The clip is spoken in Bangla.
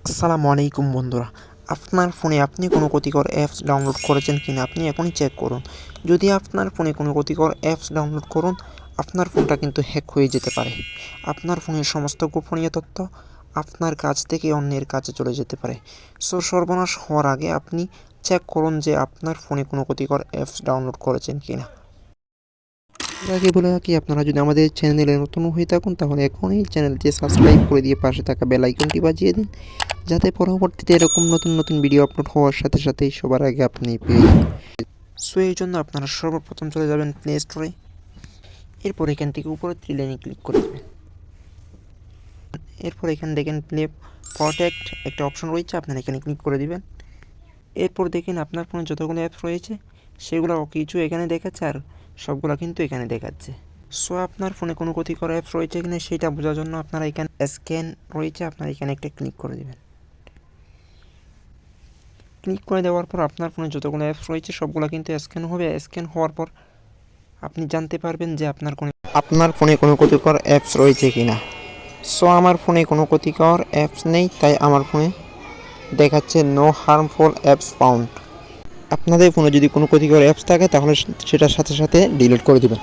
আসসালামু আলাইকুম বন্ধুরা, আপনার ফোনে আপনি কোনো ক্ষতিকর অ্যাপস ডাউনলোড করেছেন কিনা আপনি এখনই চেক করুন। যদি আপনার ফোনে কোনো ক্ষতিকর অ্যাপস ডাউনলোড করুন, আপনার ফোনটা কিন্তু হ্যাক হয়ে যেতে পারে। আপনার ফোনের সমস্ত গোপনীয় তথ্য আপনার কাছ থেকে অন্যের কাছে চলে যেতে পারে। সর্বনাশ হওয়ার আগে আপনি চেক করুন যে আপনার ফোনে কোনো ক্ষতিকর অ্যাপস ডাউনলোড করেছেন কিনা। এর আগে বলে রাখি, আপনারা যদি আমাদের চ্যানেলে নতুন হয়ে থাকুন তাহলে এখনই চ্যানেলটি সাবস্ক্রাইব করে দিয়ে পাশে থাকা বেল আইকনটি বাজিয়ে দিন, যাতে পরবর্তীতে এরকম নতুন নতুন ভিডিও আপলোড হওয়ার সাথে সাথেই সবার আগে আপনি পেয়ে যান। সো এই জন্য আপনারা সর্বপ্রথম চলে যাবেন প্লে স্টোরে। এরপর এখান থেকে উপরে থ্রি লাইনে ক্লিক করে দেবেন। এরপর এখানে দেখেন প্লে প্রটেক্ট একটা অপশন রয়েছে, আপনারা এখানে ক্লিক করে দিবেন। এরপর দেখেন আপনার ফোনে যতগুলো অ্যাপস রয়েছে সেগুলো কিছু এখানে দেখাচ্ছে আর সবগুলো কিন্তু এখানে দেখাচ্ছে। সো আপনার ফোনে কোনো ক্ষতিকর অ্যাপস রয়েছে কিনা সেটা বোঝার জন্য আপনারা এখানে স্ক্যান রয়েছে, আপনারা এখানে একটা ক্লিক করে দেবেন। ক্লিক করে দেওয়ার পর আপনার ফোনে যতগুলো অ্যাপস রয়েছে সবগুলো কিন্তু স্ক্যান হবে। স্ক্যান হওয়ার পর আপনি জানতে পারবেন যে আপনার ফোনে কোনো ক্ষতিকর অ্যাপস রয়েছে কিনা। সো আমার ফোনে কোনো ক্ষতিকর অ্যাপস নেই, তাই আমার ফোনে দেখাচ্ছে নো হার্মফুল অ্যাপস ফাউন্ড। আপনাদের ফোনে যদি কোনো ক্ষতিকর অ্যাপস থাকে তাহলে সেটার সাথে সাথে ডিলিট করে দেবেন।